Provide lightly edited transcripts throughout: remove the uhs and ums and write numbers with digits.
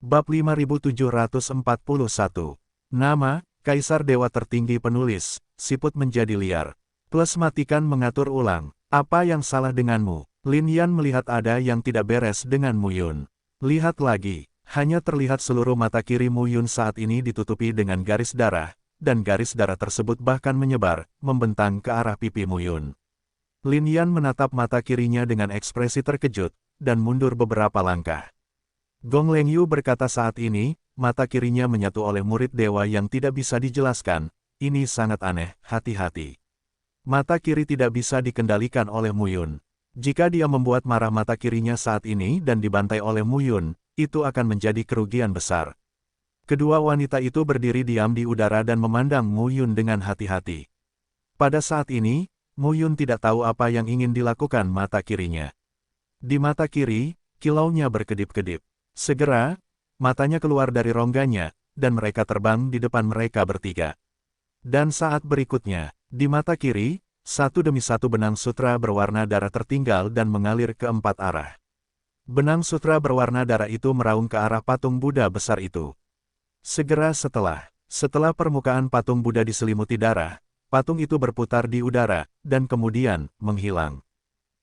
Bab 5741. Nama, Kaisar Dewa Tertinggi Penulis, siput menjadi liar. Plus matikan mengatur ulang. Apa yang salah denganmu? Lin Yan melihat ada yang tidak beres dengan Mu Yun. Lihat lagi, hanya terlihat seluruh mata kiri Mu Yun saat ini ditutupi dengan garis darah, dan garis darah tersebut bahkan menyebar, membentang ke arah pipi Mu Yun. Lin Yan menatap mata kirinya dengan ekspresi terkejut, dan mundur beberapa langkah. Gong Lengyu berkata saat ini, mata kirinya menyatu oleh murid dewa yang tidak bisa dijelaskan. Ini sangat aneh, hati-hati. Mata kiri tidak bisa dikendalikan oleh Mu Yun. Jika dia membuat marah mata kirinya saat ini dan dibantai oleh Mu Yun, itu akan menjadi kerugian besar. Kedua wanita itu berdiri diam di udara dan memandang Mu Yun dengan hati-hati. Pada saat ini, Mu Yun tidak tahu apa yang ingin dilakukan mata kirinya. Di mata kiri, kilaunya berkedip-kedip. Segera, matanya keluar dari rongganya, dan mereka terbang di depan mereka bertiga. Dan saat berikutnya, di mata kiri, satu demi satu benang sutra berwarna darah tertinggal dan mengalir ke empat arah. Benang sutra berwarna darah itu meraung ke arah patung Buddha besar itu. Segera setelah permukaan patung Buddha diselimuti darah, patung itu berputar di udara, dan kemudian, menghilang.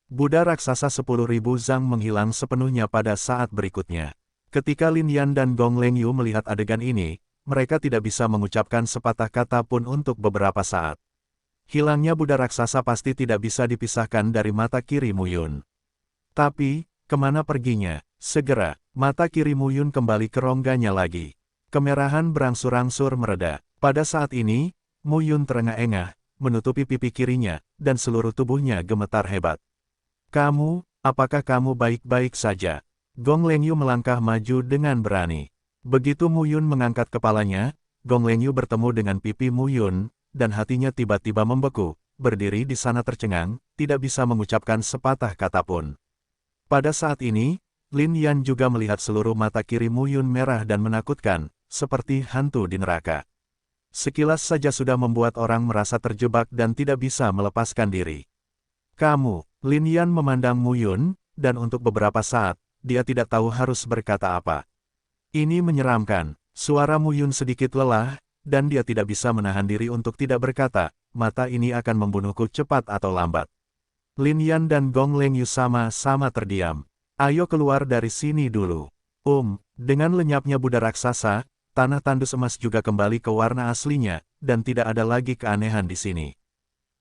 Buddha raksasa 10.000 zang menghilang sepenuhnya pada saat berikutnya. Ketika Lin Yan dan Gong Lengyu melihat adegan ini, mereka tidak bisa mengucapkan sepatah kata pun untuk beberapa saat. Hilangnya Buddha raksasa pasti tidak bisa dipisahkan dari mata kiri Mu Yun. Tapi, kemana perginya? Segera, mata kiri Mu Yun kembali ke rongganya lagi. Kemerahan berangsur-angsur mereda. Pada saat ini, Mu Yun terengah-engah, menutupi pipi kirinya, dan seluruh tubuhnya gemetar hebat. Apakah kamu baik-baik saja? Gong Lengyu melangkah maju dengan berani. Begitu Mu Yun mengangkat kepalanya, Gong Lengyu bertemu dengan pipi Mu Yun, dan hatinya tiba-tiba membeku, berdiri di sana tercengang, tidak bisa mengucapkan sepatah kata pun. Pada saat ini, Lin Yan juga melihat seluruh mata kiri Mu Yun merah dan menakutkan, seperti hantu di neraka. Sekilas saja sudah membuat orang merasa terjebak dan tidak bisa melepaskan diri. Lin Yan memandang Mu Yun, dan untuk beberapa saat, dia tidak tahu harus berkata apa. Ini menyeramkan, suara Mu Yun sedikit lelah, dan dia tidak bisa menahan diri untuk tidak berkata, mata ini akan membunuhku cepat atau lambat. Lin Yan dan Gong Lengyu sama-sama terdiam. Ayo keluar dari sini dulu. Dengan lenyapnya Buddha raksasa, tanah tandus emas juga kembali ke warna aslinya, dan tidak ada lagi keanehan di sini.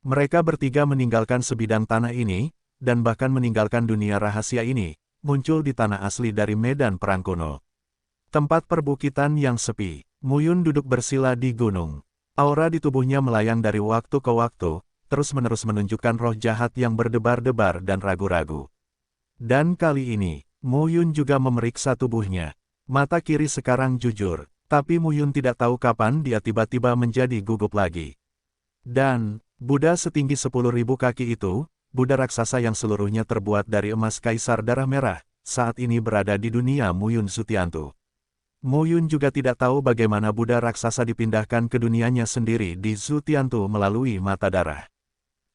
Mereka bertiga meninggalkan sebidang tanah ini, dan bahkan meninggalkan dunia rahasia ini, muncul di tanah asli dari medan perang kuno. Tempat perbukitan yang sepi. Mu Yun duduk bersila di gunung. Aura di tubuhnya melayang dari waktu ke waktu, terus-menerus menunjukkan roh jahat yang berdebar-debar dan ragu-ragu. Dan kali ini, Mu Yun juga memeriksa tubuhnya. Mata kiri sekarang jujur, tapi Mu Yun tidak tahu kapan dia tiba-tiba menjadi gugup lagi. Dan, Buddha setinggi 10.000 kaki itu, Buddha raksasa yang seluruhnya terbuat dari emas Kaisar Darah Merah, saat ini berada di dunia Mu Yun Zutiantu. Mu Yun juga tidak tahu bagaimana Buddha raksasa dipindahkan ke dunianya sendiri di Zutiantu melalui mata darah.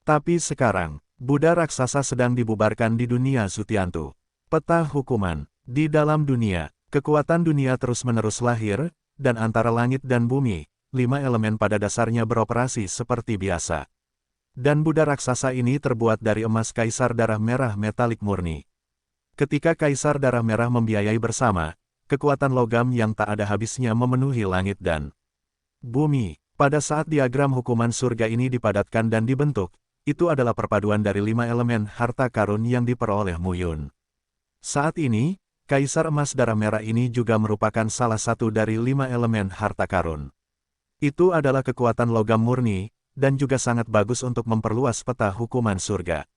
Tapi sekarang, Buddha raksasa sedang dibubarkan di dunia Zutiantu. Peta hukuman. Di dalam dunia, kekuatan dunia terus-menerus lahir, dan antara langit dan bumi, 5 elemen pada dasarnya beroperasi seperti biasa. Dan Buddha raksasa ini terbuat dari emas Kaisar Darah Merah metalik murni. Ketika Kaisar Darah Merah membiayai bersama, kekuatan logam yang tak ada habisnya memenuhi langit dan bumi. Pada saat diagram hukuman surga ini dipadatkan dan dibentuk, itu adalah perpaduan dari 5 elemen harta karun yang diperoleh Mu Yun. Saat ini, Kaisar Emas Darah Merah ini juga merupakan salah satu dari 5 elemen harta karun. Itu adalah kekuatan logam murni, dan juga sangat bagus untuk memperluas peta hukuman surga.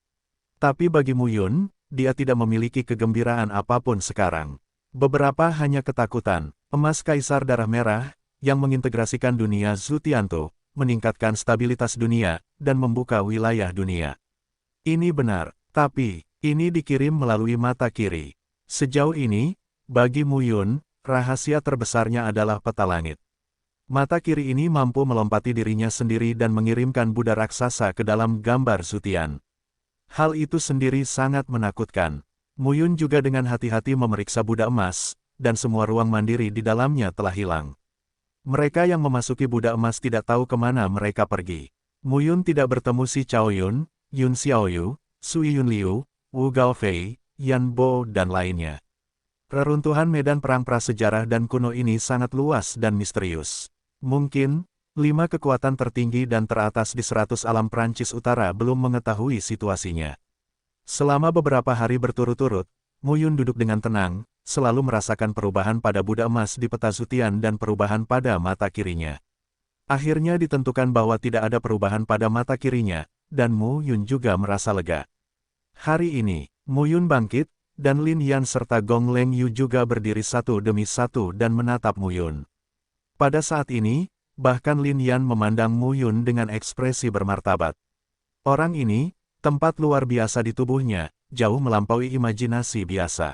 Tapi bagi Mu Yun, dia tidak memiliki kegembiraan apapun sekarang. Beberapa hanya ketakutan. Emas Kaisar Darah Merah, yang mengintegrasikan dunia Zutiantu, meningkatkan stabilitas dunia, dan membuka wilayah dunia. Ini benar, tapi, ini dikirim melalui mata kiri. Sejauh ini, bagi Mu Yun, rahasia terbesarnya adalah peta langit. Mata kiri ini mampu melompati dirinya sendiri dan mengirimkan Buddha raksasa ke dalam gambar Zutian. Hal itu sendiri sangat menakutkan. Mu Yun juga dengan hati-hati memeriksa Buddha emas, dan semua ruang mandiri di dalamnya telah hilang. Mereka yang memasuki budak emas tidak tahu kemana mereka pergi. Mu Yun tidak bertemu si Cao Yun, Yun Xiaoyu, Sui Yun Liu, Wu Gaofei, Yan Bo dan lainnya. Reruntuhan medan perang prasejarah dan kuno ini sangat luas dan misterius. Mungkin, 5 kekuatan tertinggi dan teratas di 100 alam Prancis Utara belum mengetahui situasinya. Selama beberapa hari berturut-turut, Mu Yun duduk dengan tenang, selalu merasakan perubahan pada budak emas di peta Zutian dan perubahan pada mata kirinya. Akhirnya ditentukan bahwa tidak ada perubahan pada mata kirinya, dan Mu Yun juga merasa lega. Hari ini, Mu Yun bangkit, dan Lin Yan serta Gong Leng Yu juga berdiri satu demi satu dan menatap Mu Yun. Pada saat ini, bahkan Lin Yan memandang Mu Yun dengan ekspresi bermartabat. Orang ini, tempat luar biasa di tubuhnya, jauh melampaui imajinasi biasa.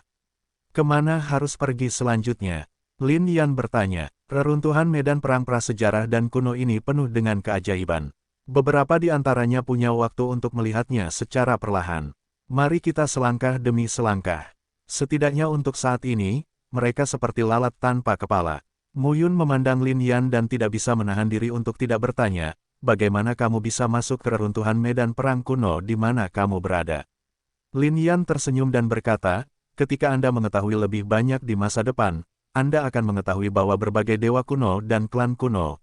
Kemana harus pergi selanjutnya? Lin Yan bertanya. Reruntuhan medan perang prasejarah dan kuno ini penuh dengan keajaiban. Beberapa di antaranya punya waktu untuk melihatnya secara perlahan. Mari kita selangkah demi selangkah. Setidaknya untuk saat ini, mereka seperti lalat tanpa kepala. Mu Yun memandang Lin Yan dan tidak bisa menahan diri untuk tidak bertanya, bagaimana kamu bisa masuk ke reruntuhan medan perang kuno di mana kamu berada? Lin Yan tersenyum dan berkata, ketika Anda mengetahui lebih banyak di masa depan, Anda akan mengetahui bahwa berbagai dewa kuno dan klan kuno,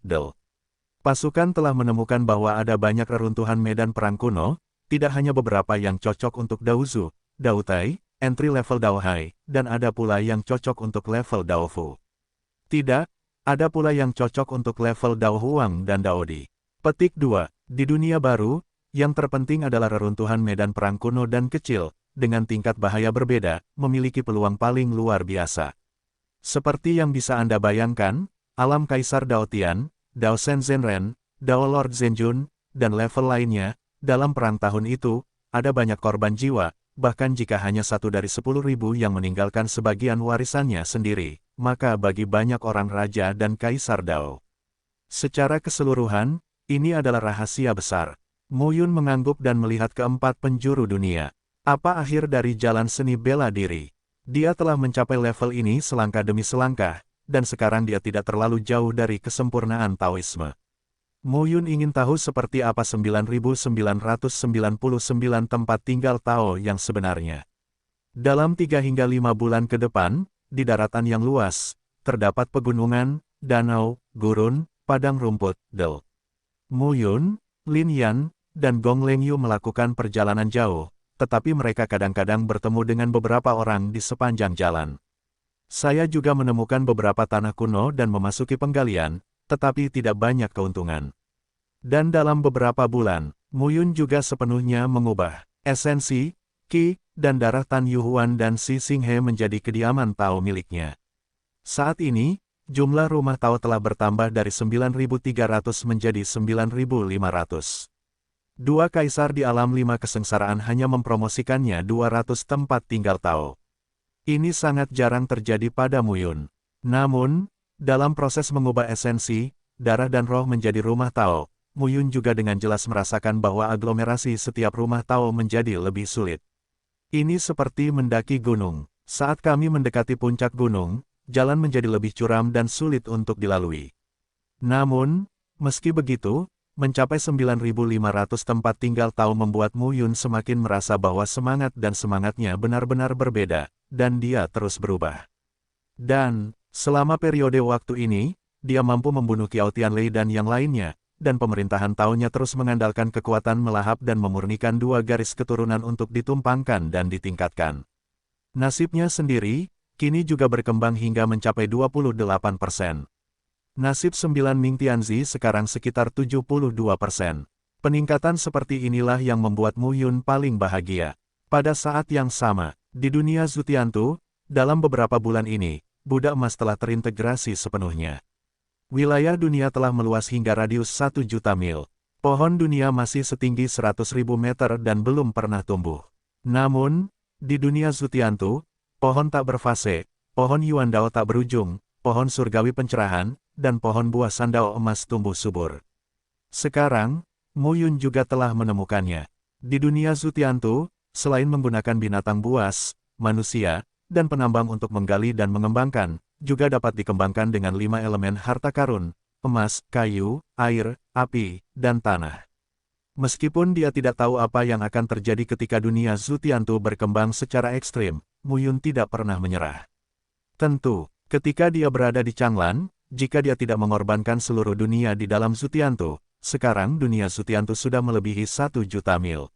pasukan telah menemukan bahwa ada banyak reruntuhan medan perang kuno, tidak hanya beberapa yang cocok untuk Daozu, Daotai, entry level Daohai, dan ada pula yang cocok untuk level Daofu. Tidak, ada pula yang cocok untuk level Daohuang dan Daodi. Petik 2. Di dunia baru, yang terpenting adalah reruntuhan medan perang kuno dan kecil, dengan tingkat bahaya berbeda, memiliki peluang paling luar biasa. Seperti yang bisa Anda bayangkan, alam Kaisar Daotian, Dao Shen Zhenren, Dao Lord Zhenjun, dan level lainnya, dalam perang tahun itu, ada banyak korban jiwa, bahkan jika hanya 1 dari 10.000 yang meninggalkan sebagian warisannya sendiri, maka bagi banyak orang raja dan Kaisar Dao. Secara keseluruhan, ini adalah rahasia besar. Mu Yun mengangguk dan melihat keempat penjuru dunia. Apa akhir dari jalan seni bela diri? Dia telah mencapai level ini selangkah demi selangkah, dan sekarang dia tidak terlalu jauh dari kesempurnaan Taoisme. Mu Yun ingin tahu seperti apa 9.999 tempat tinggal Tao yang sebenarnya. Dalam 3 hingga 5 bulan ke depan, di daratan yang luas, terdapat pegunungan, danau, gurun, padang rumput, Mu Yun, Lin Yan, dan Gong Leng Yu melakukan perjalanan jauh, tetapi mereka kadang-kadang bertemu dengan beberapa orang di sepanjang jalan. Saya juga menemukan beberapa tanah kuno dan memasuki penggalian, tetapi tidak banyak keuntungan. Dan dalam beberapa bulan, Mu Yun juga sepenuhnya mengubah esensi, Qi, dan darah Tan Yuhuan dan Si Xinghe menjadi kediaman Tao miliknya. Saat ini, jumlah rumah Tao telah bertambah dari 9.300 menjadi 9.500. 2 kaisar di alam 5 kesengsaraan hanya mempromosikannya 200 tempat tinggal Tao. Ini sangat jarang terjadi pada Mu Yun. Namun, dalam proses mengubah esensi, darah dan roh menjadi rumah Tao, Mu Yun juga dengan jelas merasakan bahwa aglomerasi setiap rumah Tao menjadi lebih sulit. Ini seperti mendaki gunung. Saat kami mendekati puncak gunung, jalan menjadi lebih curam dan sulit untuk dilalui. Namun, meski begitu, mencapai 9.500 tempat tinggal Tao membuat Mu Yun semakin merasa bahwa semangat dan semangatnya benar-benar berbeda, dan dia terus berubah. Dan, selama periode waktu ini, dia mampu membunuh Qiao Tianlei dan yang lainnya, dan pemerintahan Tao-nya terus mengandalkan kekuatan melahap dan memurnikan 2 garis keturunan untuk ditumpangkan dan ditingkatkan. Nasibnya sendiri, kini juga berkembang hingga mencapai 28%. Nasib 9 Ming Tianzi sekarang sekitar 72%. Peningkatan seperti inilah yang membuat Mu Yun paling bahagia. Pada saat yang sama, di dunia Zutiantu, dalam beberapa bulan ini, budak emas telah terintegrasi sepenuhnya. Wilayah dunia telah meluas hingga radius 1 juta mil. Pohon dunia masih setinggi 100.000 meter dan belum pernah tumbuh. Namun, di dunia Zutiantu, pohon tak berfase, pohon Yuandao tak berujung, pohon surgawi pencerahan, dan pohon buah sandao emas tumbuh subur. Sekarang, Mu Yun juga telah menemukannya. Di dunia Zutiantu, selain menggunakan binatang buas, manusia, dan penambang untuk menggali dan mengembangkan, juga dapat dikembangkan dengan 5 elemen harta karun, emas, kayu, air, api, dan tanah. Meskipun dia tidak tahu apa yang akan terjadi ketika dunia Zutiantu berkembang secara ekstrim, Muyun tidak pernah menyerah. Tentu, ketika dia berada di Changlan, jika dia tidak mengorbankan seluruh dunia di dalam Zutiantu, sekarang dunia Zutiantu sudah melebihi 1 juta mil.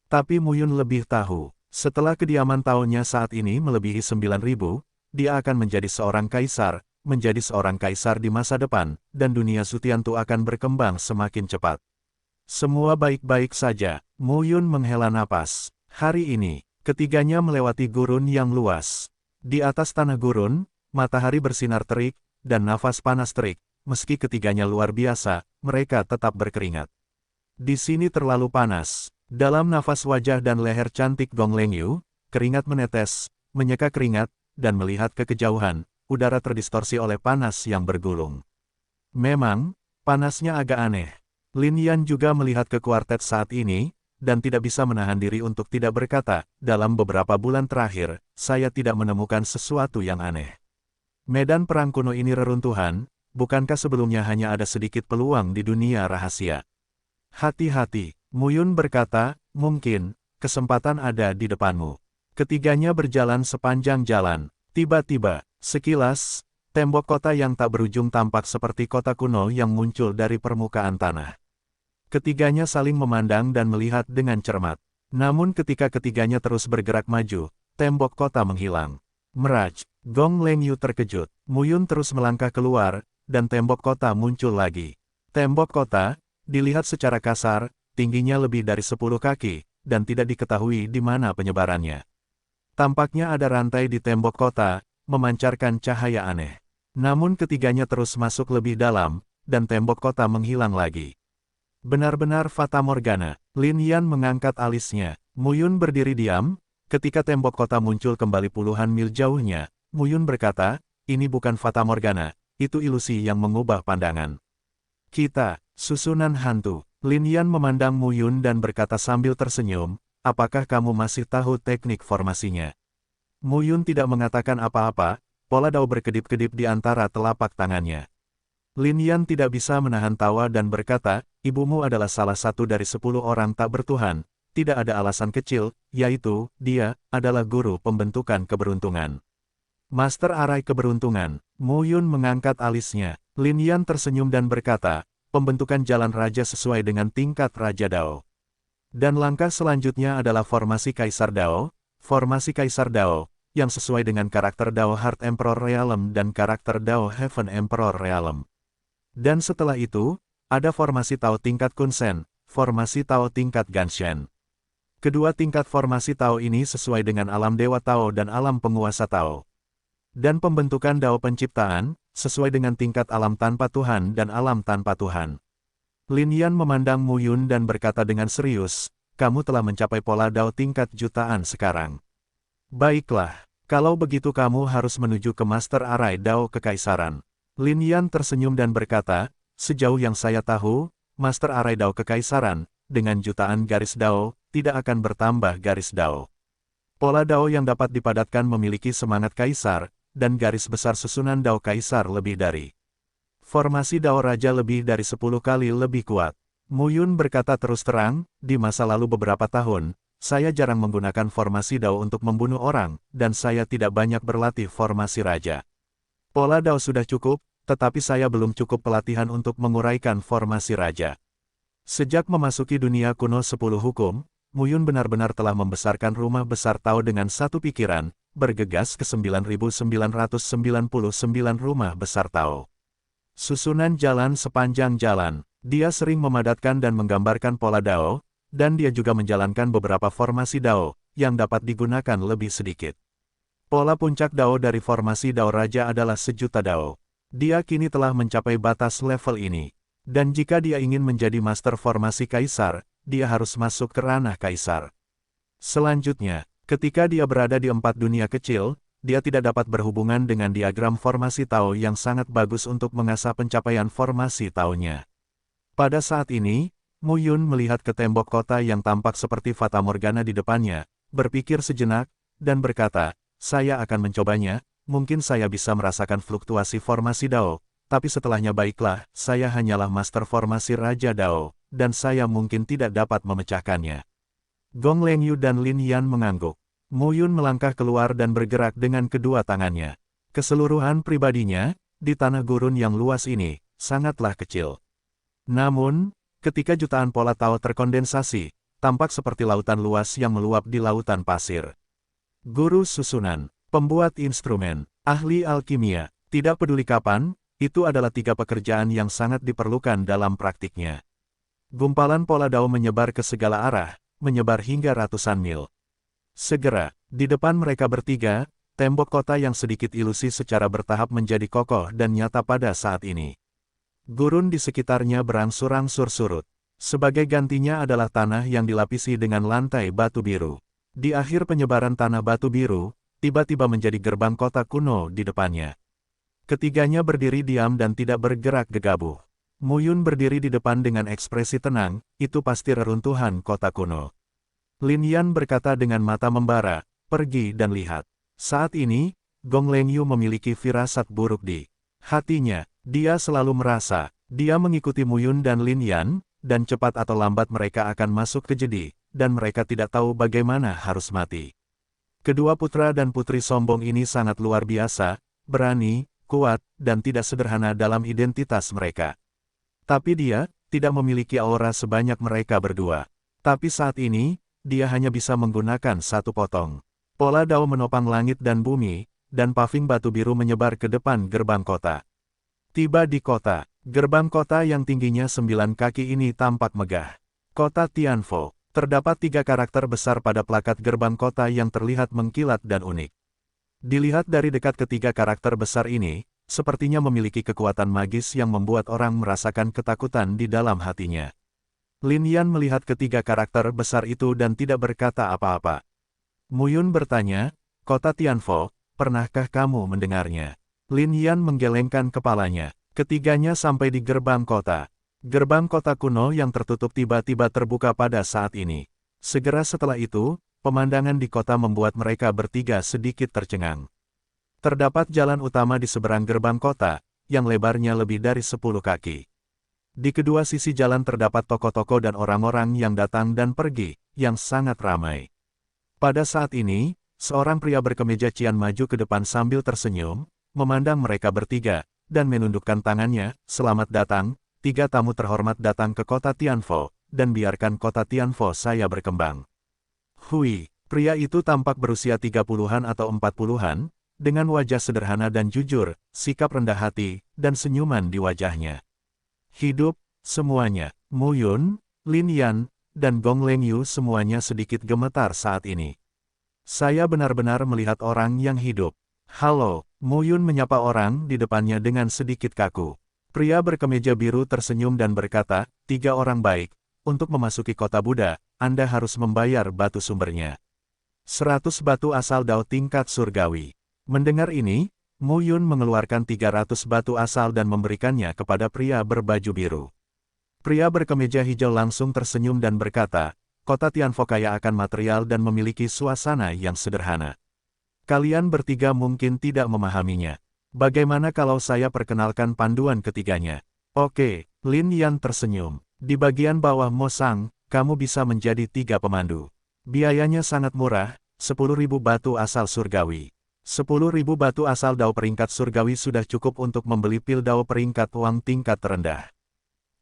Tapi Muyun lebih tahu, setelah kediaman tahunnya saat ini melebihi 9.000, dia akan menjadi seorang kaisar di masa depan, dan dunia Zutiantu akan berkembang semakin cepat. Semua baik-baik saja, Muyun menghela napas. Hari ini, ketiganya melewati gurun yang luas. Di atas tanah gurun, matahari bersinar terik, dan nafas panas terik. Meski ketiganya luar biasa, mereka tetap berkeringat. Di sini terlalu panas. Dalam nafas wajah dan leher cantik Gong Lengyu, keringat menetes, menyeka keringat, dan melihat ke kejauhan, udara terdistorsi oleh panas yang bergulung. Memang, panasnya agak aneh. Lin Yan juga melihat ke kuartet saat ini, dan tidak bisa menahan diri untuk tidak berkata, dalam beberapa bulan terakhir, saya tidak menemukan sesuatu yang aneh. Medan perang kuno ini reruntuhan, bukankah sebelumnya hanya ada sedikit peluang di dunia rahasia? Hati-hati, Muyun berkata, mungkin, kesempatan ada di depanmu. Ketiganya berjalan sepanjang jalan. Tiba-tiba, sekilas, tembok kota yang tak berujung tampak seperti kota kuno yang muncul dari permukaan tanah. Ketiganya saling memandang dan melihat dengan cermat. Namun ketika ketiganya terus bergerak maju, tembok kota menghilang. Meraj, Gong Lengyu terkejut. Muyun terus melangkah keluar, dan tembok kota muncul lagi. Tembok kota, dilihat secara kasar, tingginya lebih dari 10 kaki, dan tidak diketahui di mana penyebarannya. Tampaknya ada rantai di tembok kota, memancarkan cahaya aneh. Namun ketiganya terus masuk lebih dalam, dan tembok kota menghilang lagi. Benar-benar fata morgana. Lin Yan mengangkat alisnya. Muyun berdiri diam. Ketika tembok kota muncul kembali puluhan mil jauhnya, Muyun berkata, ini bukan fata morgana, itu ilusi yang mengubah pandangan. Kita, susunan hantu. Lin Yan memandang Muyun dan berkata sambil tersenyum, apakah kamu masih tahu teknik formasinya? Muyun tidak mengatakan apa-apa, pola dao berkedip-kedip di antara telapak tangannya. Lin Yan tidak bisa menahan tawa dan berkata, ibumu adalah salah satu dari 10 orang tak bertuhan, tidak ada alasan kecil, yaitu, dia, adalah guru pembentukan keberuntungan. Master Arai Keberuntungan. Muyun mengangkat alisnya. Lin Yan tersenyum dan berkata, pembentukan jalan raja sesuai dengan tingkat Raja Dao. Dan langkah selanjutnya adalah formasi Kaisar Dao, yang sesuai dengan karakter Dao Heart Emperor Realm dan karakter Dao Heaven Emperor Realm. Dan setelah itu, ada formasi Tao tingkat Kunsen, formasi Tao tingkat Ganshen. Kedua tingkat formasi Tao ini sesuai dengan alam Dewa Tao dan alam penguasa Tao. Dan pembentukan Dao penciptaan, sesuai dengan tingkat alam tanpa Tuhan dan alam tanpa Tuhan. Lin Yan memandang Muyun dan berkata dengan serius, kamu telah mencapai pola Dao tingkat jutaan sekarang. Baiklah, kalau begitu kamu harus menuju ke Master Arai Dao Kekaisaran. Lin Yan tersenyum dan berkata, sejauh yang saya tahu, Master Arai Dao Kekaisaran, dengan jutaan garis Dao, tidak akan bertambah garis Dao. Pola Dao yang dapat dipadatkan memiliki semangat kaisar, dan garis besar susunan Dao Kaisar lebih dari. Formasi Dao Raja lebih dari 10 kali lebih kuat. Muyun berkata terus terang, di masa lalu beberapa tahun, saya jarang menggunakan formasi Dao untuk membunuh orang, dan saya tidak banyak berlatih formasi Raja. Pola Dao sudah cukup, tetapi saya belum cukup pelatihan untuk menguraikan formasi Raja. Sejak memasuki dunia kuno 10 hukum, Muyun benar-benar telah membesarkan rumah besar Tao dengan satu pikiran, bergegas ke 9.999 rumah besar Tao. Susunan jalan sepanjang jalan, dia sering memadatkan dan menggambarkan pola Dao, dan dia juga menjalankan beberapa formasi Dao, yang dapat digunakan lebih sedikit. Pola puncak Dao dari formasi Dao Raja adalah 1.000.000 Dao. Dia kini telah mencapai batas level ini. Dan jika dia ingin menjadi master formasi Kaisar, dia harus masuk ke ranah Kaisar. Selanjutnya, ketika dia berada di 4 dunia kecil, dia tidak dapat berhubungan dengan diagram formasi Tao yang sangat bagus untuk mengasah pencapaian formasi Tao-nya. Pada saat ini, Muyun melihat ke tembok kota yang tampak seperti fata morgana di depannya, berpikir sejenak, dan berkata, saya akan mencobanya, mungkin saya bisa merasakan fluktuasi formasi Dao, tapi setelahnya baiklah, saya hanyalah master formasi Raja Dao, dan saya mungkin tidak dapat memecahkannya. Gong Lengyu dan Lin Yan mengangguk. Mu Yun melangkah keluar dan bergerak dengan kedua tangannya. Keseluruhan pribadinya, di tanah gurun yang luas ini, sangatlah kecil. Namun, ketika jutaan pola Tao terkondensasi, tampak seperti lautan luas yang meluap di lautan pasir. Guru susunan, pembuat instrumen, ahli alkimia, tidak peduli kapan, itu adalah 3 pekerjaan yang sangat diperlukan dalam praktiknya. Gumpalan pola Dao menyebar ke segala arah, menyebar hingga ratusan mil. Segera, di depan mereka bertiga, tembok kota yang sedikit ilusi secara bertahap menjadi kokoh dan nyata pada saat ini. Gurun di sekitarnya berangsur-angsur surut. Sebagai gantinya adalah tanah yang dilapisi dengan lantai batu biru. Di akhir penyebaran tanah batu biru, tiba-tiba menjadi gerbang kota kuno di depannya. Ketiganya berdiri diam dan tidak bergerak gegabah. Mu Yun berdiri di depan dengan ekspresi tenang, itu pasti reruntuhan kota kuno. Lin Yan berkata dengan mata membara, pergi dan lihat. Saat ini, Gong Lengyu memiliki firasat buruk di hatinya. Dia selalu merasa, dia mengikuti Mu Yun dan Lin Yan, dan cepat atau lambat mereka akan masuk ke jedi, dan mereka tidak tahu bagaimana harus mati. Kedua putra dan putri sombong ini sangat luar biasa, berani, kuat, dan tidak sederhana dalam identitas mereka. Tapi dia, tidak memiliki aura sebanyak mereka berdua. Tapi saat ini, dia hanya bisa menggunakan satu potong. Pola Dao menopang langit dan bumi, dan paving batu biru menyebar ke depan gerbang kota. Tiba di kota, gerbang kota yang tingginya 9 kaki ini tampak megah. Kota Tianfo, terdapat 3 karakter besar pada plakat gerbang kota yang terlihat mengkilat dan unik. Dilihat dari dekat ketiga karakter besar ini, sepertinya memiliki kekuatan magis yang membuat orang merasakan ketakutan di dalam hatinya. Lin Yan melihat ketiga karakter besar itu dan tidak berkata apa-apa. Mu Yun bertanya, kota Tianfo, pernahkah kamu mendengarnya? Lin Yan menggelengkan kepalanya. Ketiganya sampai di gerbang kota. Gerbang kota kuno yang tertutup tiba-tiba terbuka pada saat ini. Segera setelah itu, pemandangan di kota membuat mereka bertiga sedikit tercengang. Terdapat jalan utama di seberang gerbang kota, yang lebarnya lebih dari 10 kaki. Di kedua sisi jalan terdapat toko-toko dan orang-orang yang datang dan pergi, yang sangat ramai. Pada saat ini, seorang pria berkemeja cian maju ke depan sambil tersenyum, memandang mereka bertiga, dan menundukkan tangannya, selamat datang, 3 tamu terhormat datang ke kota Tianfo, dan biarkan kota Tianfo saya berkembang. Hui, pria itu tampak berusia 30-an atau 40-an, dengan wajah sederhana dan jujur, sikap rendah hati, dan senyuman di wajahnya. Hidup, semuanya, Mu Yun, Lin Yan, dan Gong Lengyu semuanya sedikit gemetar saat ini. Saya benar-benar melihat orang yang hidup. Halo, Mu Yun menyapa orang di depannya dengan sedikit kaku. Pria berkemeja biru tersenyum dan berkata, 3 orang baik, untuk memasuki kota Buddha, Anda harus membayar batu sumbernya. 100 batu asal Dao tingkat surgawi. Mendengar ini, Mu Yun mengeluarkan 300 batu asal dan memberikannya kepada pria berbaju biru. Pria berkemeja hijau langsung tersenyum dan berkata, kota Tianfo kaya akan material dan memiliki suasana yang sederhana. Kalian bertiga mungkin tidak memahaminya. Bagaimana kalau saya perkenalkan panduan ketiganya? Oke, Lin Yan tersenyum. Di bagian bawah Mosang, kamu bisa menjadi 3 pemandu. Biayanya sangat murah, 10.000 batu asal surgawi. 10.000 batu asal Dao peringkat surgawi sudah cukup untuk membeli pil Dao peringkat uang tingkat terendah.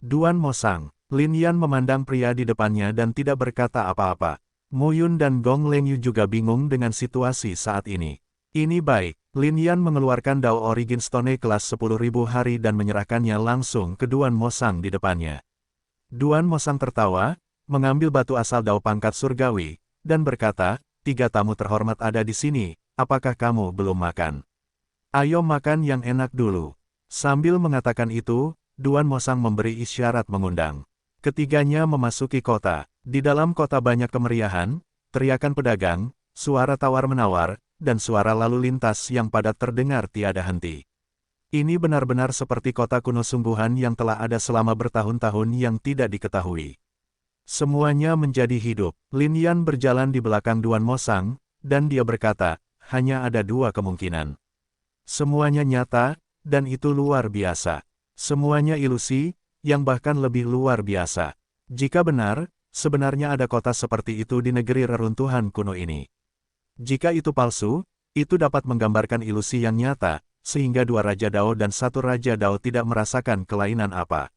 Duan Mosang, Lin Yan memandang pria di depannya dan tidak berkata apa-apa. Mu Yun dan Gong Lengyu juga bingung dengan situasi saat ini. Ini baik, Lin Yan mengeluarkan Dao Origin Stone kelas 10.000 hari dan menyerahkannya langsung ke Duan Mosang di depannya. Duan Mosang tertawa, mengambil batu asal Dao pangkat surgawi, dan berkata, 3 tamu terhormat ada di sini. Apakah kamu belum makan? Ayo makan yang enak dulu. Sambil mengatakan itu, Duan Mosang memberi isyarat mengundang. Ketiganya memasuki kota. Di dalam kota banyak kemeriahan, teriakan pedagang, suara tawar-menawar, dan suara lalu lintas yang padat terdengar tiada henti. Ini benar-benar seperti kota kuno sungguhan yang telah ada selama bertahun-tahun yang tidak diketahui. Semuanya menjadi hidup. Lin Yan berjalan di belakang Duan Mosang, dan dia berkata, hanya ada dua kemungkinan. Semuanya nyata, dan itu luar biasa. Semuanya ilusi, yang bahkan lebih luar biasa. Jika benar, sebenarnya ada kota seperti itu di negeri reruntuhan kuno ini. Jika itu palsu, itu dapat menggambarkan ilusi yang nyata, sehingga dua Raja Dao dan satu Raja Dao tidak merasakan kelainan apa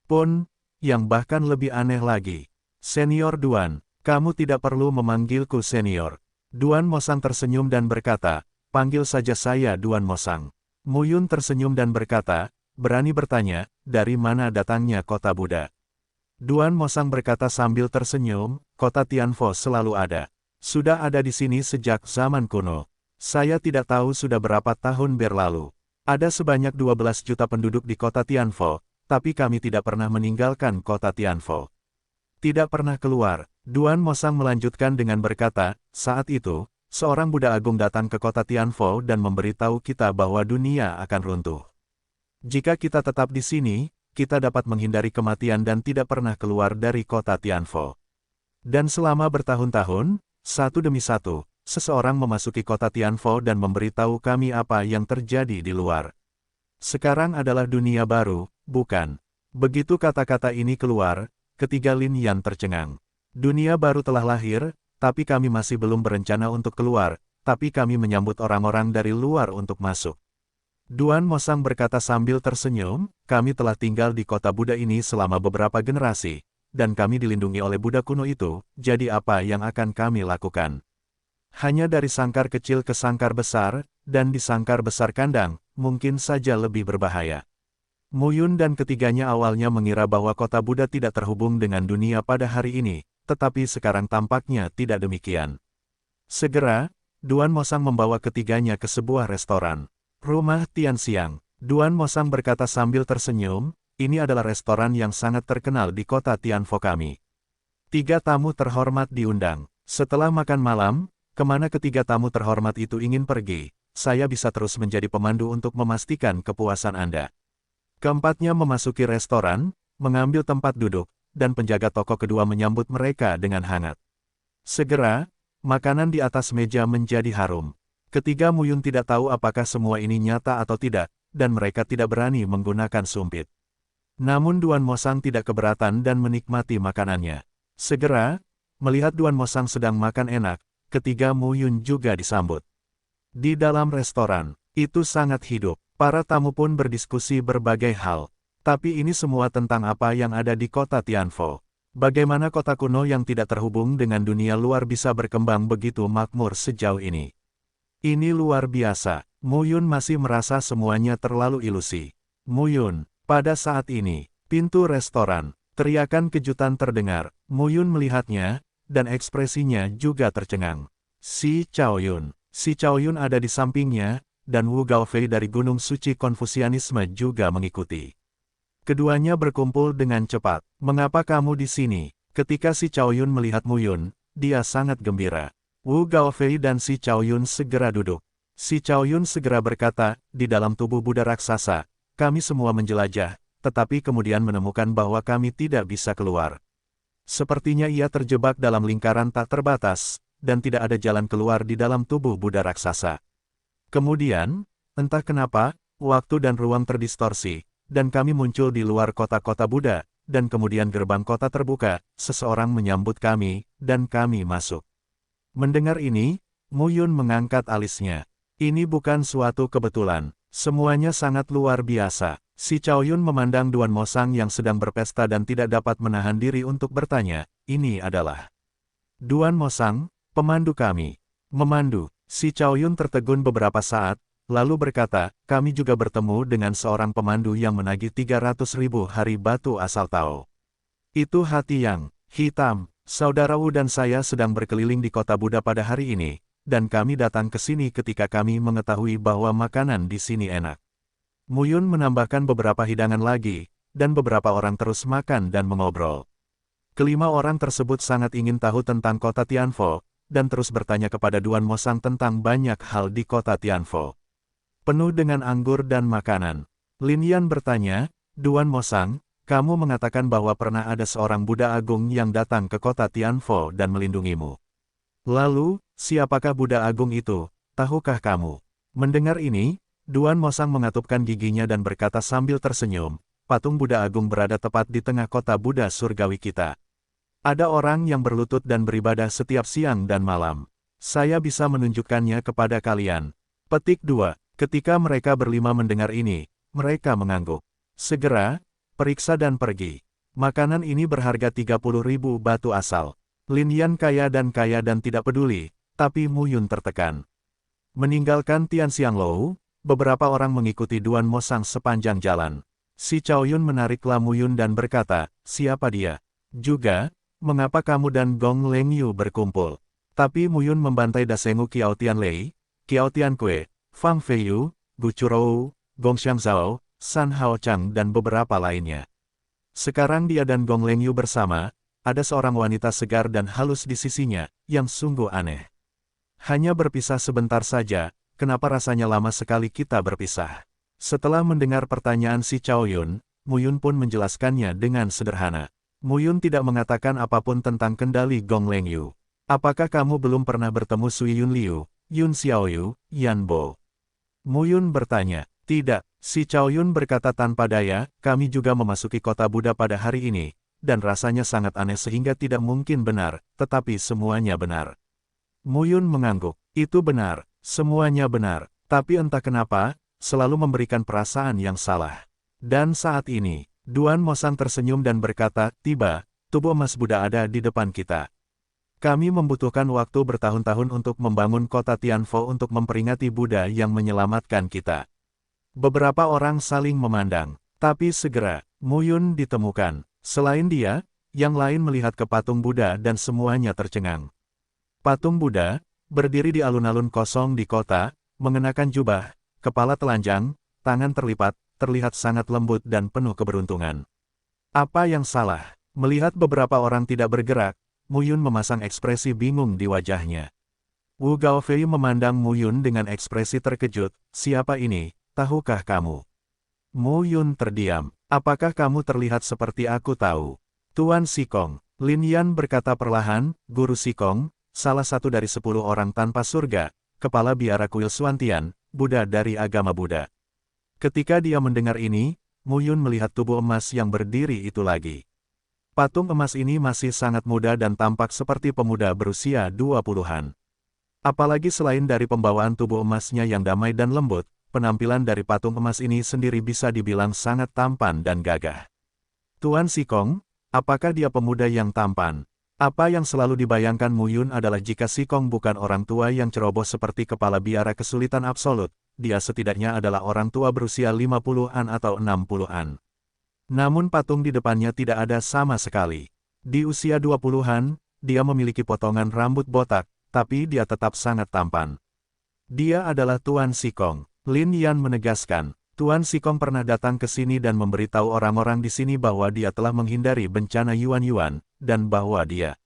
pun, yang bahkan lebih aneh lagi. Senior Duan, kamu tidak perlu memanggilku senior. Duan Mosang tersenyum dan berkata, panggil saja saya Duan Mosang. Muyun tersenyum dan berkata, berani bertanya, dari mana datangnya kota Buddha? Duan Mosang berkata sambil tersenyum, kota Tianfo selalu ada. Sudah ada di sini sejak zaman kuno. Saya tidak tahu sudah berapa tahun berlalu. Ada sebanyak 12 juta penduduk di kota Tianfo, tapi kami tidak pernah meninggalkan kota Tianfo. Tidak pernah keluar. Duan Mosang melanjutkan dengan berkata, saat itu, seorang Buddha Agung datang ke kota Tianfo dan memberitahu kita bahwa dunia akan runtuh. Jika kita tetap di sini, kita dapat menghindari kematian dan tidak pernah keluar dari kota Tianfo. Dan selama bertahun-tahun, satu demi satu, seseorang memasuki kota Tianfo dan memberitahu kami apa yang terjadi di luar. Sekarang adalah dunia baru, bukan? Begitu kata-kata ini keluar, ketiga Lin Yan tercengang. Dunia baru telah lahir, tapi kami masih belum berencana untuk keluar, tapi kami menyambut orang-orang dari luar untuk masuk. Duan Mosang berkata sambil tersenyum, kami telah tinggal di kota Buddha ini selama beberapa generasi, dan kami dilindungi oleh Buddha kuno itu, jadi apa yang akan kami lakukan? Hanya dari sangkar kecil ke sangkar besar, dan di sangkar besar kandang, mungkin saja lebih berbahaya. Muyun dan ketiganya awalnya mengira bahwa kota Buddha tidak terhubung dengan dunia pada hari ini, tetapi sekarang tampaknya tidak demikian. Segera, Duan Mosang membawa ketiganya ke sebuah restoran. Rumah Tianxiang. Duan Mosang berkata sambil tersenyum, ini adalah restoran yang sangat terkenal di kota Tianfo kami. 3 tamu terhormat diundang. Setelah makan malam, kemana ketiga tamu terhormat itu ingin pergi, saya bisa terus menjadi pemandu untuk memastikan kepuasan Anda. Keempatnya memasuki restoran, mengambil tempat duduk, dan penjaga toko kedua menyambut mereka dengan hangat. Segera, makanan di atas meja menjadi harum. Ketiga Muyun tidak tahu apakah semua ini nyata atau tidak, dan mereka tidak berani menggunakan sumpit. Namun Duan Mosang tidak keberatan dan menikmati makanannya. Segera, melihat Duan Mosang sedang makan enak, ketiga Muyun juga disambut. Di dalam restoran, itu sangat hidup. Para tamu pun berdiskusi berbagai hal. Tapi ini semua tentang apa yang ada di kota Tianfo. Bagaimana kota kuno yang tidak terhubung dengan dunia luar bisa berkembang begitu makmur sejauh ini. Ini luar biasa. Muyun masih merasa semuanya terlalu ilusi. Muyun, pada saat ini, pintu restoran, teriakan kejutan terdengar. Muyun melihatnya, dan ekspresinya juga tercengang. Si Chaoyun. Si Chaoyun ada di sampingnya, dan Wu Gaofei dari Gunung Suci Konfusianisme juga mengikuti. Keduanya berkumpul dengan cepat. Mengapa kamu di sini? Ketika si Chaoyun melihat Muyun, dia sangat gembira. Wu Gaofei dan si Chaoyun segera duduk. Si Chaoyun segera berkata, di dalam tubuh Buddha raksasa, kami semua menjelajah, tetapi kemudian menemukan bahwa kami tidak bisa keluar. Sepertinya ia terjebak dalam lingkaran tak terbatas, dan tidak ada jalan keluar di dalam tubuh Buddha raksasa. Kemudian, entah kenapa, waktu dan ruang terdistorsi, dan kami muncul di luar kota-kota Buddha, dan kemudian gerbang kota terbuka, seseorang menyambut kami, dan kami masuk. Mendengar ini, Muyun mengangkat alisnya. Ini bukan suatu kebetulan. Semuanya sangat luar biasa. Si Chaoyun memandang Duan Mosang yang sedang berpesta dan tidak dapat menahan diri untuk bertanya, ini adalah Duan Mosang, pemandu kami. Memandu. Si Chaoyun tertegun beberapa saat, lalu berkata, kami juga bertemu dengan seorang pemandu yang menagih 300.000 hari batu asal Tao. Itu hati yang hitam. Saudara Wu dan saya sedang berkeliling di kota Buddha pada hari ini, dan kami datang ke sini ketika kami mengetahui bahwa makanan di sini enak. Muyun menambahkan beberapa hidangan lagi, dan beberapa orang terus makan dan mengobrol. Kelima orang tersebut sangat ingin tahu tentang kota Tianfo, dan terus bertanya kepada Duan Mosang tentang banyak hal di kota Tianfo. Penuh dengan anggur dan makanan. Lin Yan bertanya, Duan Mosang, kamu mengatakan bahwa pernah ada seorang Buddha Agung yang datang ke kota Tianfo dan melindungimu. Lalu, siapakah Buddha Agung itu? tahukah kamu? Mendengar ini, Duan Mosang mengatupkan giginya dan berkata sambil tersenyum, patung Buddha Agung berada tepat di tengah kota Buddha surgawi kita. Ada orang yang berlutut dan beribadah setiap siang dan malam. Saya bisa menunjukkannya kepada kalian. Petik 2. Ketika mereka berlima mendengar ini, mereka mengangguk. Segera, periksa dan pergi. Makanan ini berharga 30.000 batu asal. Lin Yan kaya dan tidak peduli, tapi Mu Yun tertekan. Meninggalkan Tian Xianglou, beberapa orang mengikuti Duan Mosang sepanjang jalan. Si Chaoyun menariklah Mu Yun dan berkata, siapa dia? Juga, mengapa kamu dan Gong Lengyu berkumpul? Tapi Mu Yun membantai Dasengu Qiao Tianlei, Qiao Tiankui, Fang Feiyu, Gu Churou, Gong Xiangzhao, San Hao Chang dan beberapa lainnya. Sekarang dia dan Gong Lengyu bersama, ada seorang wanita segar dan halus di sisinya, yang sungguh aneh. Hanya berpisah sebentar saja, kenapa rasanya lama sekali kita berpisah? Setelah mendengar pertanyaan si Chaoyun, Mu Yun pun menjelaskannya dengan sederhana. Mu Yun tidak mengatakan apapun tentang kendali Gong Lengyu. Apakah kamu belum pernah bertemu Sui Yun Liu, Yun Xiaoyu, Yan Bo? Mu Yun bertanya. Tidak, si Chaoyun berkata tanpa daya, kami juga memasuki kota Buddha pada hari ini, dan rasanya sangat aneh sehingga tidak mungkin benar, tetapi semuanya benar. Mu Yun mengangguk, itu benar, semuanya benar, tapi entah kenapa, selalu memberikan perasaan yang salah. Dan saat ini, Duan Mosang tersenyum dan berkata, tiba, tubuh emas Buddha ada di depan kita. Kami membutuhkan waktu bertahun-tahun untuk membangun kota Tianfo untuk memperingati Buddha yang menyelamatkan kita. Beberapa orang saling memandang, tapi segera, Mu Yun ditemukan. Selain dia, yang lain melihat ke patung Buddha dan semuanya tercengang. Patung Buddha, berdiri di alun-alun kosong di kota, mengenakan jubah, kepala telanjang, tangan terlipat, terlihat sangat lembut dan penuh keberuntungan. Apa yang salah? Melihat beberapa orang tidak bergerak, Mu Yun memasang ekspresi bingung di wajahnya. Wu Gaofei memandang Mu Yun dengan ekspresi terkejut, siapa ini? Tahukah kamu? Mu Yun terdiam. Apakah kamu terlihat seperti aku tahu? Tuan Sikong, Lin Yan berkata perlahan, Guru Sikong, salah satu dari 10 orang tanpa surga, kepala biara kuil Suantian, Buddha dari agama Buddha. Ketika dia mendengar ini, Mu Yun melihat tubuh emas yang berdiri itu lagi. Patung emas ini masih sangat muda dan tampak seperti pemuda berusia 20-an. Apalagi selain dari pembawaan tubuh emasnya yang damai dan lembut, penampilan dari patung emas ini sendiri bisa dibilang sangat tampan dan gagah. Tuan Sikong, apakah dia pemuda yang tampan? Apa yang selalu dibayangkan Mu Yun adalah jika Sikong bukan orang tua yang ceroboh seperti kepala biara kesulitan absolut, dia setidaknya adalah orang tua berusia 50-an atau 60-an. Namun patung di depannya tidak ada sama sekali. Di usia 20-an, dia memiliki potongan rambut botak, tapi dia tetap sangat tampan. Dia adalah Tuan Sikong. Lin Yan menegaskan, Tuan Sikong pernah datang ke sini dan memberitahu orang-orang di sini bahwa dia telah menghindari bencana Yuan-Yuan, dan bahwa dia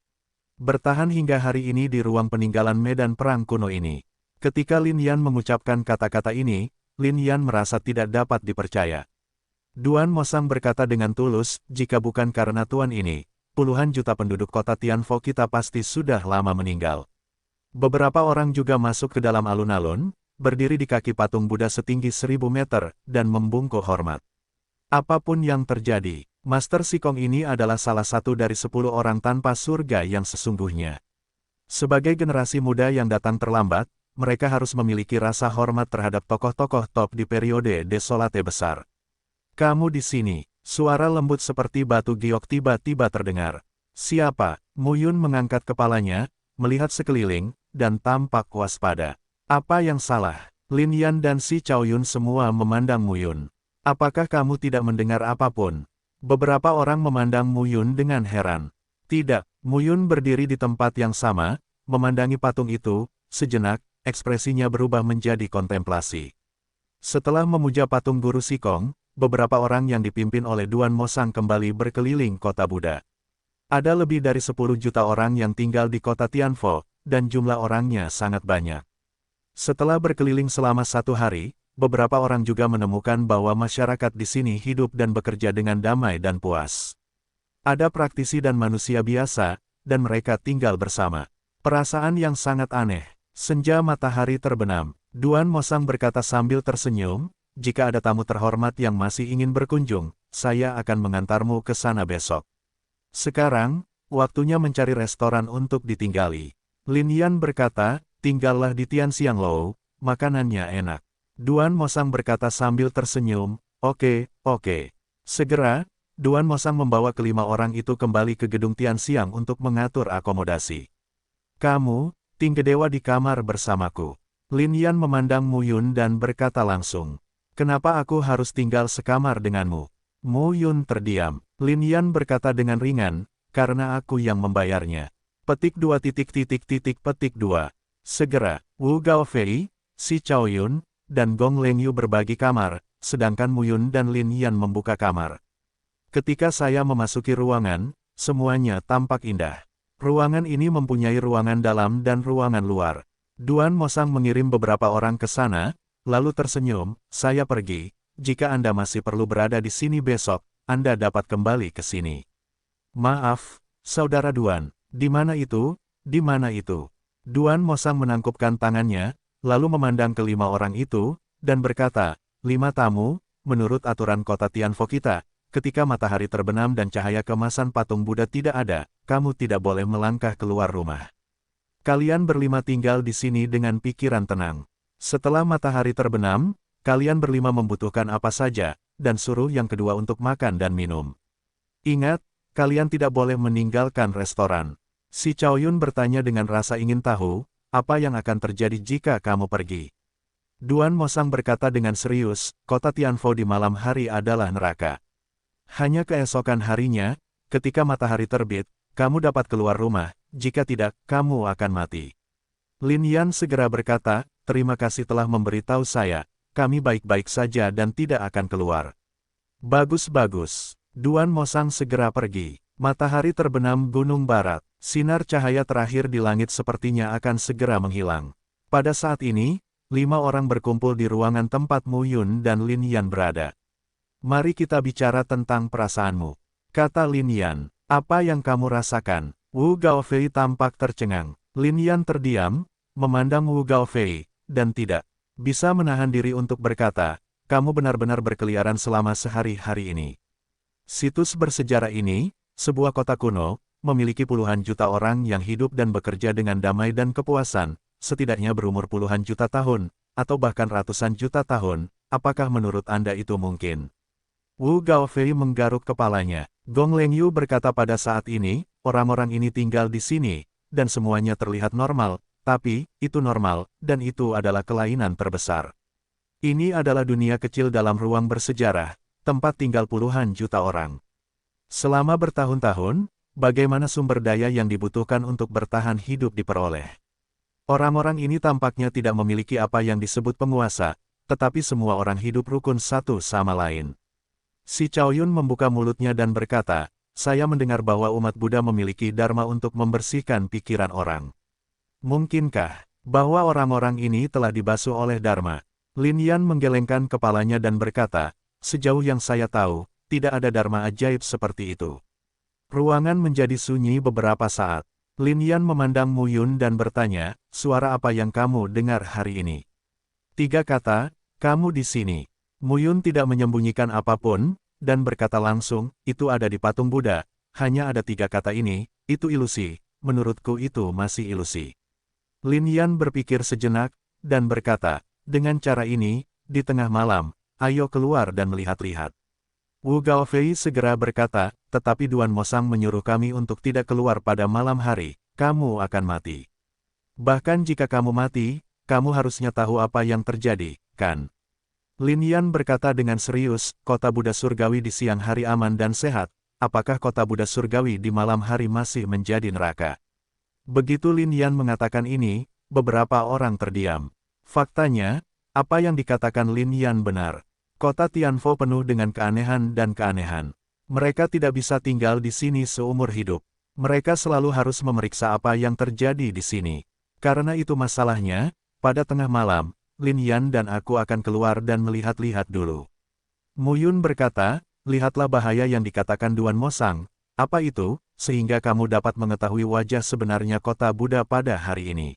bertahan hingga hari ini di ruang peninggalan medan perang kuno ini. Ketika Lin Yan mengucapkan kata-kata ini, Lin Yan merasa tidak dapat dipercaya. Duan Mosang berkata dengan tulus, jika bukan karena Tuan ini, puluhan juta penduduk kota Tianfo kita pasti sudah lama meninggal. Beberapa orang juga masuk ke dalam alun-alun, berdiri di kaki patung Buddha setinggi 1000 meter, dan membungkuk hormat. Apapun yang terjadi, Master Sikong ini adalah salah satu dari 10 orang tanpa surga yang sesungguhnya. Sebagai generasi muda yang datang terlambat, mereka harus memiliki rasa hormat terhadap tokoh-tokoh top di periode desolate besar. Kamu di sini, suara lembut seperti batu giok tiba-tiba terdengar. Siapa? Mu Yun mengangkat kepalanya, melihat sekeliling, dan tampak waspada. Apa yang salah? Lin Yan dan si Chaoyun semua memandang Mu Yun. Apakah kamu tidak mendengar apapun? Beberapa orang memandang Mu Yun dengan heran. Tidak, Mu Yun berdiri di tempat yang sama, memandangi patung itu, sejenak, ekspresinya berubah menjadi kontemplasi. Setelah memuja patung Guru Sikong, beberapa orang yang dipimpin oleh Duan Mosang kembali berkeliling kota Buddha. Ada lebih dari 10 juta orang yang tinggal di kota Tianfo, dan jumlah orangnya sangat banyak. Setelah berkeliling selama 1 hari, beberapa orang juga menemukan bahwa masyarakat di sini hidup dan bekerja dengan damai dan puas. Ada praktisi dan manusia biasa, dan mereka tinggal bersama. Perasaan yang sangat aneh. Senja matahari terbenam. Duan Mosang berkata sambil tersenyum, jika ada tamu terhormat yang masih ingin berkunjung, saya akan mengantarmu ke sana besok. Sekarang, waktunya mencari restoran untuk ditinggali. Lin Yan berkata, tinggallah di Tianxianglou, makanannya enak. Duan Mosang berkata sambil tersenyum, oke, oke. Segera, Duan Mosang membawa kelima orang itu kembali ke gedung Tianxiang untuk mengatur akomodasi. Kamu, tinggi dewa di kamar bersamaku. Lin Yan memandang Mu Yun dan berkata langsung, kenapa aku harus tinggal sekamar denganmu? Mu Yun terdiam. Lin Yan berkata dengan ringan, karena aku yang membayarnya. Petik 2 petik 2. Segera, Wu Gaofei, Si Chao Yun, dan Gong Lengyu berbagi kamar, sedangkan Mu Yun dan Lin Yan membuka kamar. Ketika saya memasuki ruangan, semuanya tampak indah. Ruangan ini mempunyai ruangan dalam dan ruangan luar. Duan Mosang mengirim beberapa orang ke sana, lalu tersenyum, saya pergi, jika Anda masih perlu berada di sini besok, Anda dapat kembali ke sini. Maaf, Saudara Duan, di mana itu? Di mana itu? Duan Mosang menangkupkan tangannya, lalu memandang kelima orang itu, dan berkata, 5 tamu, menurut aturan kota Tianfo kita, ketika matahari terbenam dan cahaya kemasan patung Buddha tidak ada, kamu tidak boleh melangkah keluar rumah. Kalian berlima tinggal di sini dengan pikiran tenang. Setelah matahari terbenam, kalian berlima membutuhkan apa saja, dan suruh yang kedua untuk makan dan minum. Ingat, kalian tidak boleh meninggalkan restoran. Si Chao Yun bertanya dengan rasa ingin tahu, apa yang akan terjadi jika kamu pergi? Duan Mosang berkata dengan serius, kota Tianfo di malam hari adalah neraka. Hanya keesokan harinya, ketika matahari terbit, kamu dapat keluar rumah, jika tidak, kamu akan mati. Lin Yan segera berkata, terima kasih telah memberitahu saya, kami baik-baik saja dan tidak akan keluar. Bagus-bagus. Duan Mosang segera pergi. Matahari terbenam gunung barat. Sinar cahaya terakhir di langit sepertinya akan segera menghilang. Pada saat ini, 5 orang berkumpul di ruangan tempat Mu Yun dan Lin Yan berada. Mari kita bicara tentang perasaanmu, kata Lin Yan. Apa yang kamu rasakan? Wu Gaofei tampak tercengang. Lin Yan terdiam, memandang Wu Gaofei, dan tidak bisa menahan diri untuk berkata, kamu benar-benar berkeliaran selama sehari-hari ini. Situs bersejarah ini, sebuah kota kuno, memiliki puluhan juta orang yang hidup dan bekerja dengan damai dan kepuasan, setidaknya berumur puluhan juta tahun, atau bahkan ratusan juta tahun. Apakah menurut Anda itu mungkin? Wu Gaofei menggaruk kepalanya. Gong Lengyu berkata pada saat ini, orang-orang ini tinggal di sini, dan semuanya terlihat normal, tapi, itu normal, dan itu adalah kelainan terbesar. Ini adalah dunia kecil dalam ruang bersejarah, tempat tinggal puluhan juta orang. Selama bertahun-tahun, bagaimana sumber daya yang dibutuhkan untuk bertahan hidup diperoleh? Orang-orang ini tampaknya tidak memiliki apa yang disebut penguasa, tetapi semua orang hidup rukun satu sama lain. Si Chao Yun membuka mulutnya dan berkata, saya mendengar bahwa umat Buddha memiliki dharma untuk membersihkan pikiran orang. Mungkinkah bahwa orang-orang ini telah dibasuh oleh dharma? Lin Yan menggelengkan kepalanya dan berkata, sejauh yang saya tahu, tidak ada dharma ajaib seperti itu. Ruangan menjadi sunyi beberapa saat. Lin Yan memandang Mu Yun dan bertanya, suara apa yang kamu dengar hari ini? 3 kata, kamu di sini. Mu Yun tidak menyembunyikan apapun, dan berkata langsung, itu ada di patung Buddha, hanya ada 3 kata ini, itu ilusi, menurutku itu masih ilusi. Lin Yan berpikir sejenak, dan berkata, dengan cara ini, di tengah malam, ayo keluar dan melihat-lihat. Wu Gaofei segera berkata, tetapi Duan Mosang menyuruh kami untuk tidak keluar pada malam hari, kamu akan mati. Bahkan jika kamu mati, kamu harusnya tahu apa yang terjadi, kan? Lin Yan berkata dengan serius, kota Buddha surgawi di siang hari aman dan sehat, apakah kota Buddha surgawi di malam hari masih menjadi neraka? Begitu Lin Yan mengatakan ini, beberapa orang terdiam. Faktanya, apa yang dikatakan Lin Yan benar. Kota Tianfo penuh dengan keanehan dan keanehan. Mereka tidak bisa tinggal di sini seumur hidup. Mereka selalu harus memeriksa apa yang terjadi di sini. Karena itu masalahnya, pada tengah malam, Lin Yan dan aku akan keluar dan melihat-lihat dulu. Mu Yun berkata, lihatlah bahaya yang dikatakan Duan Mosang. Apa itu, sehingga kamu dapat mengetahui wajah sebenarnya kota Buddha pada hari ini?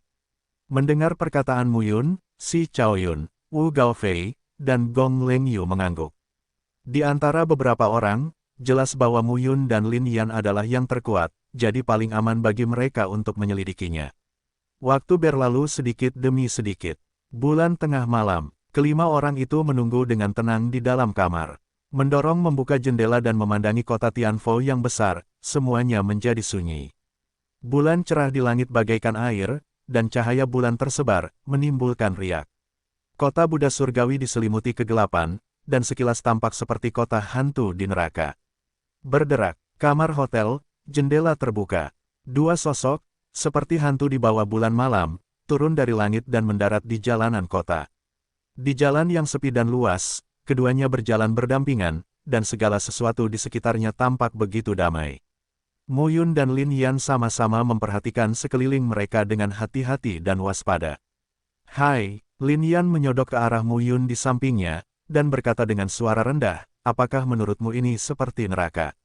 Mendengar perkataan Muyun, Si Chaoyun, Wu Gaofei, dan Gong Lengyu mengangguk. Di antara beberapa orang, jelas bahwa Muyun dan Lin Yan adalah yang terkuat, jadi paling aman bagi mereka untuk menyelidikinya. Waktu berlalu sedikit demi sedikit. Bulan tengah malam, kelima orang itu menunggu dengan tenang di dalam kamar. Mendorong membuka jendela dan memandangi kota Tianfo yang besar, semuanya menjadi sunyi. Bulan cerah di langit bagaikan air, dan cahaya bulan tersebar, menimbulkan riak. Kota Buddha surgawi diselimuti kegelapan, dan sekilas tampak seperti kota hantu di neraka. Berderak, kamar hotel, jendela terbuka. Dua sosok, seperti hantu di bawah bulan malam, turun dari langit dan mendarat di jalanan kota. Di jalan yang sepi dan luas, keduanya berjalan berdampingan, dan segala sesuatu di sekitarnya tampak begitu damai. Muyun dan Lin Yan sama-sama memperhatikan sekeliling mereka dengan hati-hati dan waspada. "Hai," Lin Yan menyodok ke arah Muyun di sampingnya, dan berkata dengan suara rendah, "Apakah menurutmu ini seperti neraka?"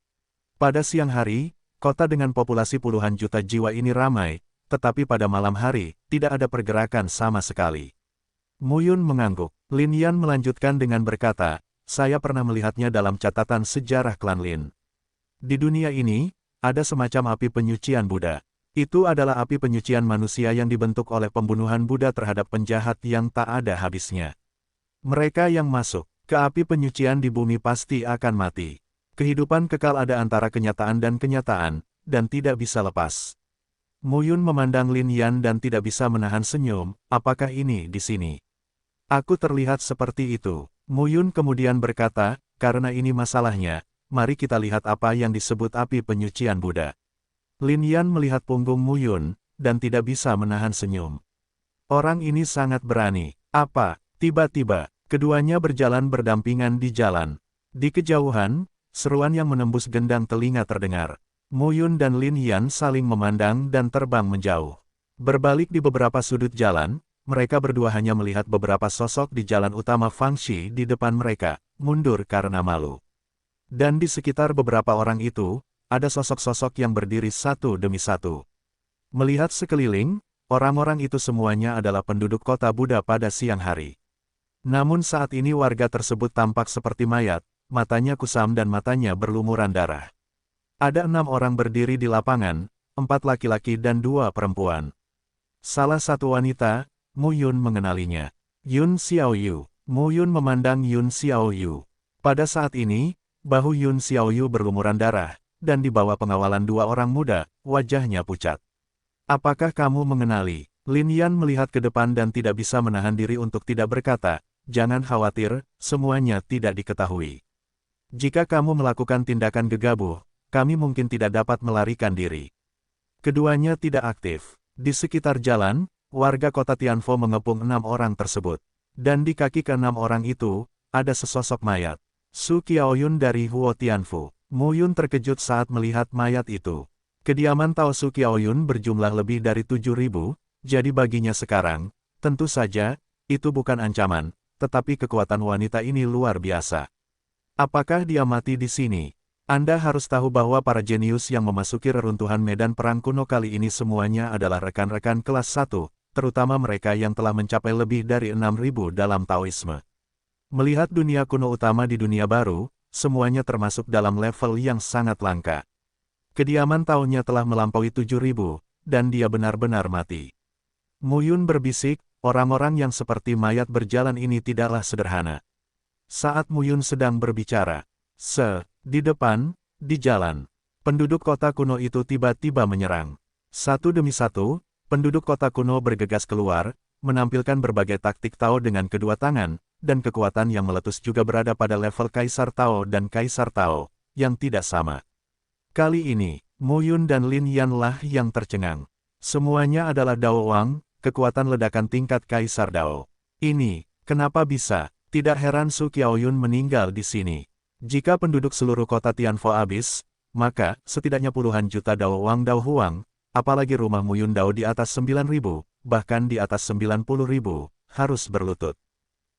Pada siang hari, kota dengan populasi puluhan juta jiwa ini ramai, tetapi pada malam hari, tidak ada pergerakan sama sekali. Muyun mengangguk. Lin Yan melanjutkan dengan berkata, "Saya pernah melihatnya dalam catatan sejarah klan Lin. Di dunia ini, ada semacam api penyucian Buddha. Itu adalah api penyucian manusia yang dibentuk oleh pembunuhan Buddha terhadap penjahat yang tak ada habisnya. Mereka yang masuk ke api penyucian di bumi pasti akan mati. Kehidupan kekal ada antara kenyataan dan tidak bisa lepas." Muyun memandang Lin Yan dan tidak bisa menahan senyum. "Apakah ini di sini?" "Aku terlihat seperti itu." Muyun kemudian berkata, "Karena ini masalahnya, mari kita lihat apa yang disebut api penyucian Buddha." Lin Yan melihat punggung Muyun, dan tidak bisa menahan senyum. Orang ini sangat berani. Apa? Tiba-tiba, keduanya berjalan berdampingan di jalan. Di kejauhan, seruan yang menembus gendang telinga terdengar. Muyun dan Lin Yan saling memandang dan terbang menjauh. Berbalik di beberapa sudut jalan, mereka berdua hanya melihat beberapa sosok di jalan utama Fangxi di depan mereka, mundur karena malu. Dan di sekitar beberapa orang itu, ada sosok-sosok yang berdiri satu demi satu. Melihat sekeliling, orang-orang itu semuanya adalah penduduk kota Buddha pada siang hari. Namun saat ini warga tersebut tampak seperti mayat, matanya kusam dan matanya berlumuran darah. Ada 6 orang berdiri di lapangan, 4 laki-laki dan 2 perempuan. Salah satu wanita, Muyun mengenalinya. Yun Xiaoyu. Muyun memandang Yun Xiaoyu. Pada saat ini, bahu Yun Xiaoyu berlumuran darah, dan di bawah pengawalan 2 orang muda, wajahnya pucat. "Apakah kamu mengenali?" Lin Yan melihat ke depan dan tidak bisa menahan diri untuk tidak berkata, "Jangan khawatir, semuanya tidak diketahui. Jika kamu melakukan tindakan gegabah, kami mungkin tidak dapat melarikan diri." Keduanya tidak aktif. Di sekitar jalan, warga kota Tianfo mengepung 6 orang tersebut. Dan di kaki ke-6 orang itu, ada sesosok mayat. Su Qiaoyun dari Huo Tianfu. Muyun terkejut saat melihat mayat itu. Kediaman Tao Su Qiaoyun berjumlah lebih dari 7.000, jadi baginya sekarang, tentu saja, itu bukan ancaman, tetapi kekuatan wanita ini luar biasa. Apakah dia mati di sini? Anda harus tahu bahwa para jenius yang memasuki reruntuhan medan perang kuno kali ini semuanya adalah rekan-rekan kelas 1, terutama mereka yang telah mencapai lebih dari 6.000 dalam Taoisme. Melihat dunia kuno utama di dunia baru, semuanya termasuk dalam level yang sangat langka. Kediaman Tao-nya telah melampaui 7.000, dan dia benar-benar mati. Muyun berbisik, orang-orang yang seperti mayat berjalan ini tidaklah sederhana. Saat Muyun sedang berbicara, di depan, di jalan, penduduk kota kuno itu tiba-tiba menyerang. Satu demi satu, penduduk kota kuno bergegas keluar, menampilkan berbagai taktik Tao dengan kedua tangan, dan kekuatan yang meletus juga berada pada level Kaisar Tao dan Kaisar Tao, yang tidak sama. Kali ini, Muyun dan Lin Yan lah yang tercengang. Semuanya adalah Dao Wang, kekuatan ledakan tingkat Kaisar Dao. Ini, kenapa bisa? Tidak heran Su Qiaoyun meninggal di sini. Jika penduduk seluruh kota Tianfo habis, maka, setidaknya puluhan juta Dao Wang Dao Huang, apalagi rumah Muyun Dao di atas 9.000, bahkan di atas 90.000, harus berlutut.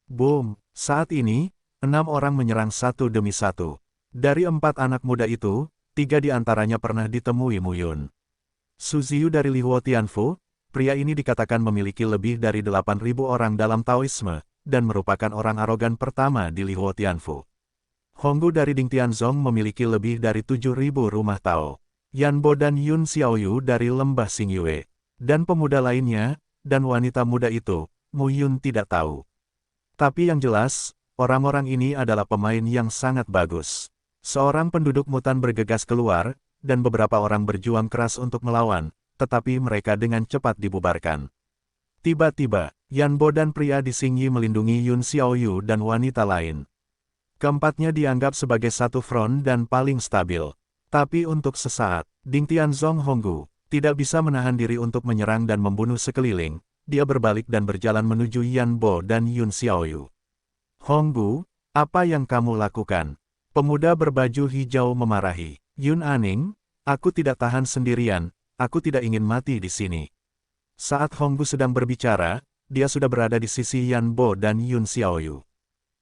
Boom! Saat ini, 6 orang menyerang satu demi satu. Dari 4 anak muda itu, 3 di antaranya pernah ditemui Muyun. Su Ziyu dari Li Huo Tianfu, pria ini dikatakan memiliki lebih dari 8.000 orang dalam Taoisme, dan merupakan orang arogan pertama di Lihuo Tianfu. Honggu dari Ding Tianzong memiliki lebih dari 7.000 rumah Tao. Yanbo dan Yun Xiaoyu dari Lembah Xingyue. Dan pemuda lainnya, dan wanita muda itu, Mu Yun tidak tahu. Tapi yang jelas, orang-orang ini adalah pemain yang sangat bagus. Seorang penduduk Mutan bergegas keluar, dan beberapa orang berjuang keras untuk melawan, tetapi mereka dengan cepat dibubarkan. Tiba-tiba, Yanbo dan pria di Xingyi melindungi Yun Xiaoyu dan wanita lain. Keempatnya dianggap sebagai satu front dan paling stabil. Tapi untuk sesaat, Ding Tianzong Honggu tidak bisa menahan diri untuk menyerang dan membunuh sekeliling. Dia berbalik dan berjalan menuju Yanbo dan Yun Xiaoyu. Honggu, apa yang kamu lakukan? Pemuda berbaju hijau memarahi. Yun Aning, aku tidak tahan sendirian. Aku tidak ingin mati di sini. Saat Honggu sedang berbicara, dia sudah berada di sisi Yanbo dan Yun Xiaoyu.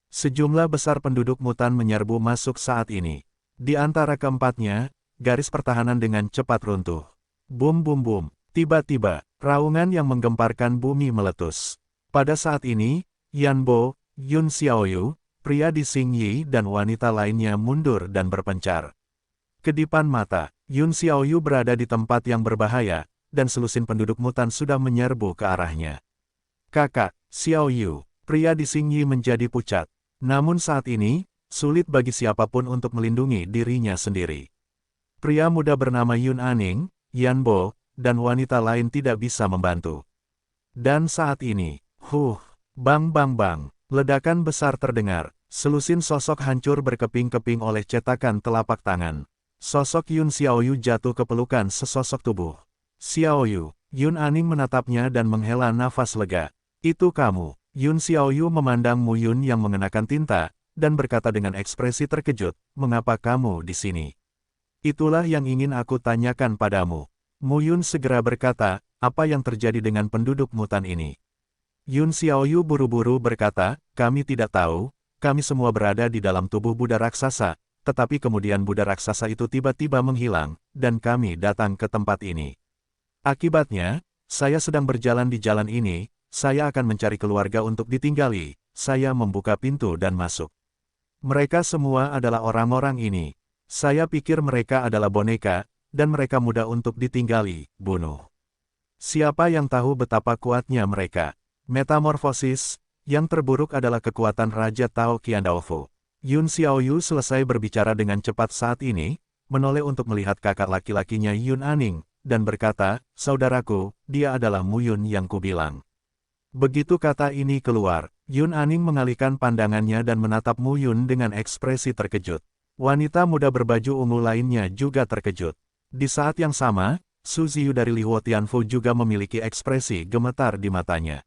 Sejumlah besar penduduk Mutan menyerbu masuk saat ini. Di antara keempatnya, garis pertahanan dengan cepat runtuh. Bum bum bum. Tiba-tiba, raungan yang menggemparkan bumi meletus. Pada saat ini, Yanbo, Yun Xiaoyu, pria di Xingyi dan wanita lainnya mundur dan berpencar. Kedipan mata, Yun Xiaoyu berada di tempat yang berbahaya, dan selusin penduduk Mutan sudah menyerbu ke arahnya. Kakak, Xiaoyu, pria di Xingyi menjadi pucat. Namun saat ini, sulit bagi siapapun untuk melindungi dirinya sendiri. Pria muda bernama Yun Aning, Yanbo, dan wanita lain tidak bisa membantu. Dan saat ini, bang bang bang, ledakan besar terdengar, selusin sosok hancur berkeping-keping oleh cetakan telapak tangan. Sosok Yun Xiaoyu jatuh ke pelukan sesosok tubuh. Xiaoyu, Yun Aning menatapnya dan menghela nafas lega. Itu kamu. Yun Xiaoyu memandang Mu Yun yang mengenakan tinta, dan berkata dengan ekspresi terkejut, mengapa kamu di sini? Itulah yang ingin aku tanyakan padamu. Mu Yun segera berkata, apa yang terjadi dengan penduduk Mutan ini? Yun Xiaoyu buru-buru berkata, kami tidak tahu, kami semua berada di dalam tubuh Buddha raksasa, tetapi kemudian Buddha raksasa itu tiba-tiba menghilang, dan kami datang ke tempat ini. Akibatnya, saya sedang berjalan di jalan ini, saya akan mencari keluarga untuk ditinggali, saya membuka pintu dan masuk. Mereka semua adalah orang-orang ini. Saya pikir mereka adalah boneka, dan mereka mudah untuk ditinggali, bunuh. Siapa yang tahu betapa kuatnya mereka? Metamorfosis, yang terburuk adalah kekuatan Raja Tao Qiandaofu. Yun Xiaoyu selesai berbicara dengan cepat saat ini, menoleh untuk melihat kakak laki-lakinya Yun Aning, dan berkata, saudaraku, dia adalah Mu Yun yang kubilang. Begitu kata ini keluar, Yun Aning mengalihkan pandangannya dan menatap Mu Yun dengan ekspresi terkejut. Wanita muda berbaju ungu lainnya juga terkejut. Di saat yang sama, Su Ziyu dari Lihuo Tianfu juga memiliki ekspresi gemetar di matanya.